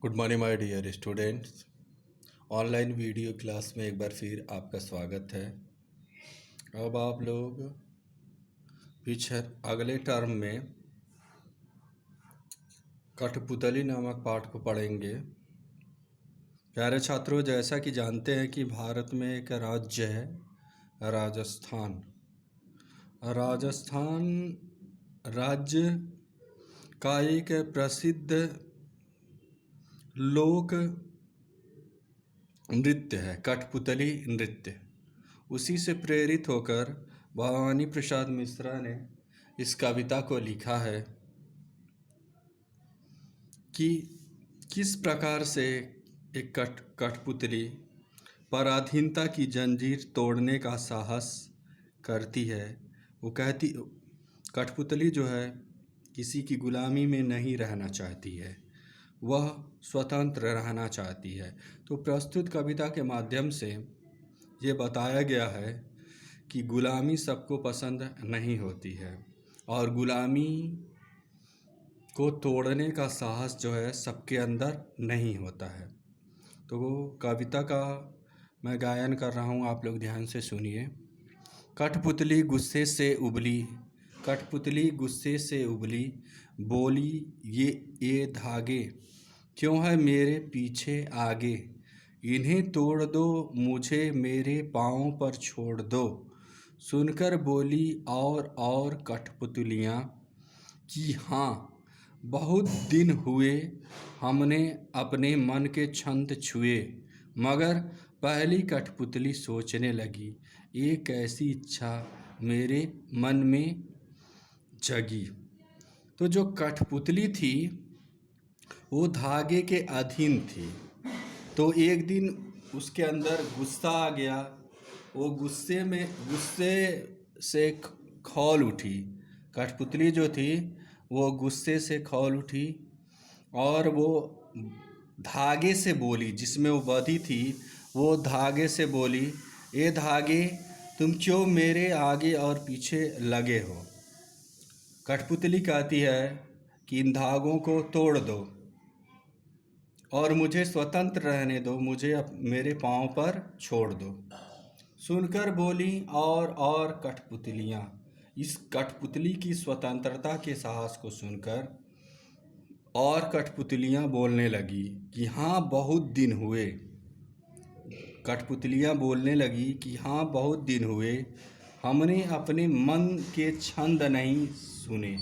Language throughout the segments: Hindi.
Good morning my dear students. Online video class में एक बार फिर आपका स्वागत है। अब आप लोग पीछे अगले टर्म में कठपुतली नामक पाठ को पढ़ेंगे। प्यारे छात्रों, जैसा कि जानते हैं कि भारत में एक राज्य है राजस्थान। राजस्थान राज्य का एक प्रसिद्ध लोक नृत्य है कठपुतली नृत्य। उसी से प्रेरित होकर भवानी प्रसाद मिश्रा ने इस कविता को लिखा है कि किस प्रकार से एक कठपुतली पराधीनता की जंजीर तोड़ने का साहस करती है। वो कहती कठपुतली जो है किसी की गुलामी में नहीं रहना चाहती है, वह स्वतंत्र रहना चाहती है। तो प्रस्तुत कविता के माध्यम से ये बताया गया है कि गुलामी सबको पसंद नहीं होती है और गुलामी को तोड़ने का साहस जो है सबके अंदर नहीं होता है। तो वो कविता का मैं गायन कर रहा हूँ, आप लोग ध्यान से सुनिए। कठपुतली गुस्से से उबली, कठपुतली गुस्से से उबली, बोली ये धागे क्यों है मेरे पीछे आगे, इन्हें तोड़ दो मुझे मेरे पाँव पर छोड़ दो। सुनकर बोली और कठपुतलियाँ कि हाँ बहुत दिन हुए हमने अपने मन के छंद छुए। मगर पहली कठपुतली सोचने लगी, एक ऐसी इच्छा मेरे मन में जगी। तो जो कठपुतली थी वो धागे के अधीन थी। तो एक दिन उसके अंदर गुस्सा आ गया। वो गुस्से से खौल उठी। कठपुतली जो थी वो गुस्से से खौल उठी और वो धागे से बोली, जिसमें वो बंधी थी वो धागे से बोली, ये धागे तुम क्यों मेरे आगे और पीछे लगे हो। कठपुतली कहती है कि इन धागों को तोड़ दो और मुझे स्वतंत्र रहने दो, मुझे मेरे पाँव पर छोड़ दो। सुनकर बोली और कठपुतलियाँ। इस कठपुतली की स्वतंत्रता के साहस को सुनकर और कठपुतलियाँ बोलने लगी कि हाँ बहुत दिन हुए। कठपुतलियाँ बोलने लगी कि हाँ बहुत दिन हुए हमने अपने मन के छंद नहीं सुने,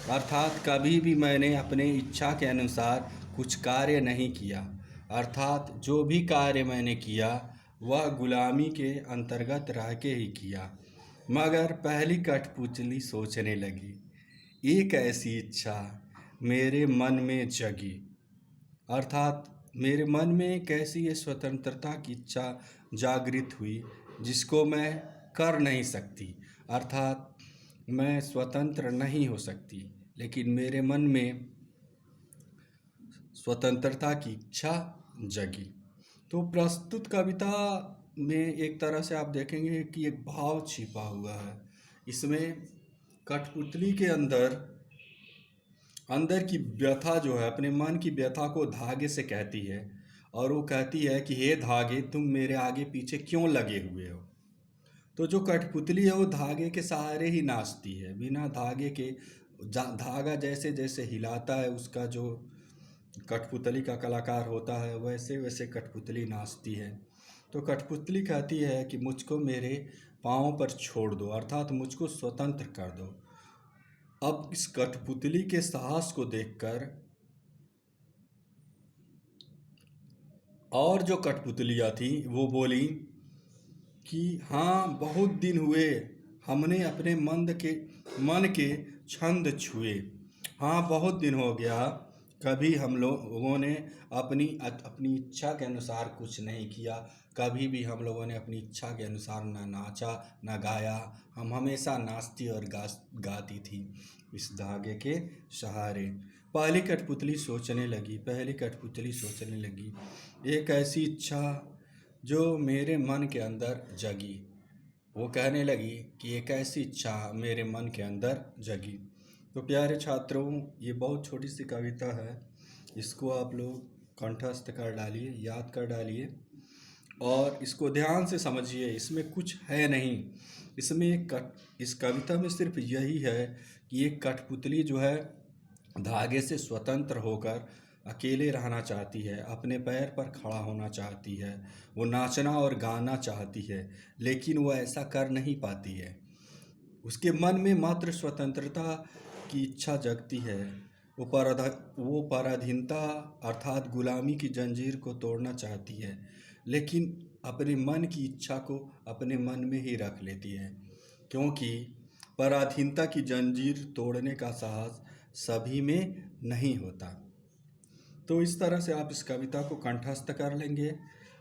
अर्थात कभी भी मैंने अपने इच्छा के अनुसार कुछ कार्य नहीं किया, अर्थात जो भी कार्य मैंने किया वह गुलामी के अंतर्गत रह के ही किया। मगर पहली कठपुतली सोचने लगी, एक ऐसी इच्छा मेरे मन में जगी, अर्थात मेरे मन में एक ऐसी ये स्वतंत्रता की इच्छा जागृत हुई जिसको मैं कर नहीं सकती, अर्थात मैं स्वतंत्र नहीं हो सकती, लेकिन मेरे मन में स्वतंत्रता की इच्छा जगी। तो प्रस्तुत कविता में एक तरह से आप देखेंगे कि एक भाव छिपा हुआ है। इसमें कठपुतली के अंदर की व्यथा जो है, अपने मन की व्यथा को धागे से कहती है और वो कहती है कि हे धागे तुम मेरे आगे पीछे क्यों लगे हुए हो। तो जो कठपुतली है वो धागे के सहारे ही नाचती है, बिना धागे के धागा जैसे जैसे हिलाता है उसका जो कठपुतली का कलाकार होता है वैसे वैसे कठपुतली नाचती है। तो कठपुतली कहती है कि मुझको मेरे पाँव पर छोड़ दो, अर्थात मुझको स्वतंत्र कर दो। अब इस कठपुतली के साहस को देखकर और जो कठपुतलियाँ थी वो बोली कि हाँ बहुत दिन हुए हमने अपने मन के छंद छुए। हाँ बहुत दिन हो गया कभी हम लोगों ने अपनी इच्छा के अनुसार कुछ नहीं किया, कभी भी हम लोगों ने अपनी इच्छा के अनुसार ना नाचा ना गाया, हम हमेशा नाचती और गाती थी इस धागे के सहारे। पहली कठपुतली सोचने लगी, एक ऐसी इच्छा जो मेरे मन के अंदर जगी। वो कहने लगी कि एक ऐसी इच्छा मेरे मन के अंदर जगी। तो प्यारे छात्रों, ये बहुत छोटी सी कविता है, इसको आप लोग कंठस्थ कर डालिए, याद कर डालिए और इसको ध्यान से समझिए। इसमें कुछ है नहीं, इसमें इस कविता में सिर्फ यही है कि एक कठपुतली जो है धागे से स्वतंत्र होकर अकेले रहना चाहती है, अपने पैर पर खड़ा होना चाहती है, वो नाचना और गाना चाहती है, लेकिन वो ऐसा कर नहीं पाती है। उसके मन में मात्र स्वतंत्रता की इच्छा जगती है। वो पराधीनता अर्थात गुलामी की जंजीर को तोड़ना चाहती है, लेकिन अपने मन की इच्छा को अपने मन में ही रख लेती है, क्योंकि पराधीनता की जंजीर तोड़ने का साहस सभी में नहीं होता। तो इस तरह से आप इस कविता को कंठस्थ कर लेंगे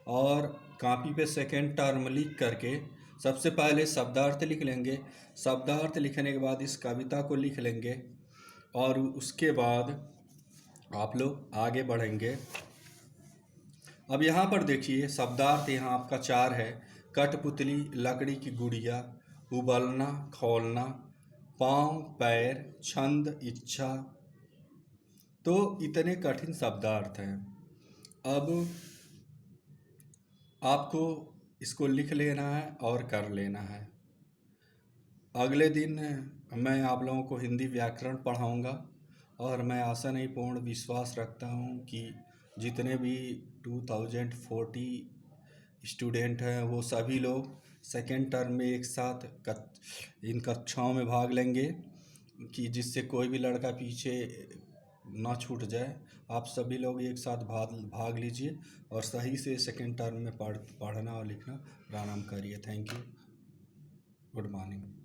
और कॉपी पे सेकेंड टर्म लिख करके सबसे पहले शब्दार्थ लिख लेंगे। शब्दार्थ लिखने के बाद इस कविता को लिख लेंगे और उसके बाद आप लोग आगे बढ़ेंगे। अब यहाँ पर देखिए शब्दार्थ यहाँ आपका 4 है। कठपुतली, लकड़ी की गुड़िया, उबलना, खौलना, पाँव, पैर, छंद, इच्छा। तो इतने कठिन शब्दार्थ हैं। अब आपको इसको लिख लेना है और कर लेना है। अगले दिन मैं आप लोगों को हिंदी व्याकरण पढ़ाऊंगा और मैं आशा नहीं पूर्ण विश्वास रखता हूं कि जितने भी 2040 स्टूडेंट हैं वो सभी लोग सेकेंड टर्म में एक साथ इन कक्षाओं में भाग लेंगे, कि जिससे कोई भी लड़का पीछे ना छूट जाए। आप सभी लोग एक साथ भाग लीजिए और सही से सेकेंड टर्म में पढ़ना और लिखना प्रारंभ करिए। Thank you. Good morning.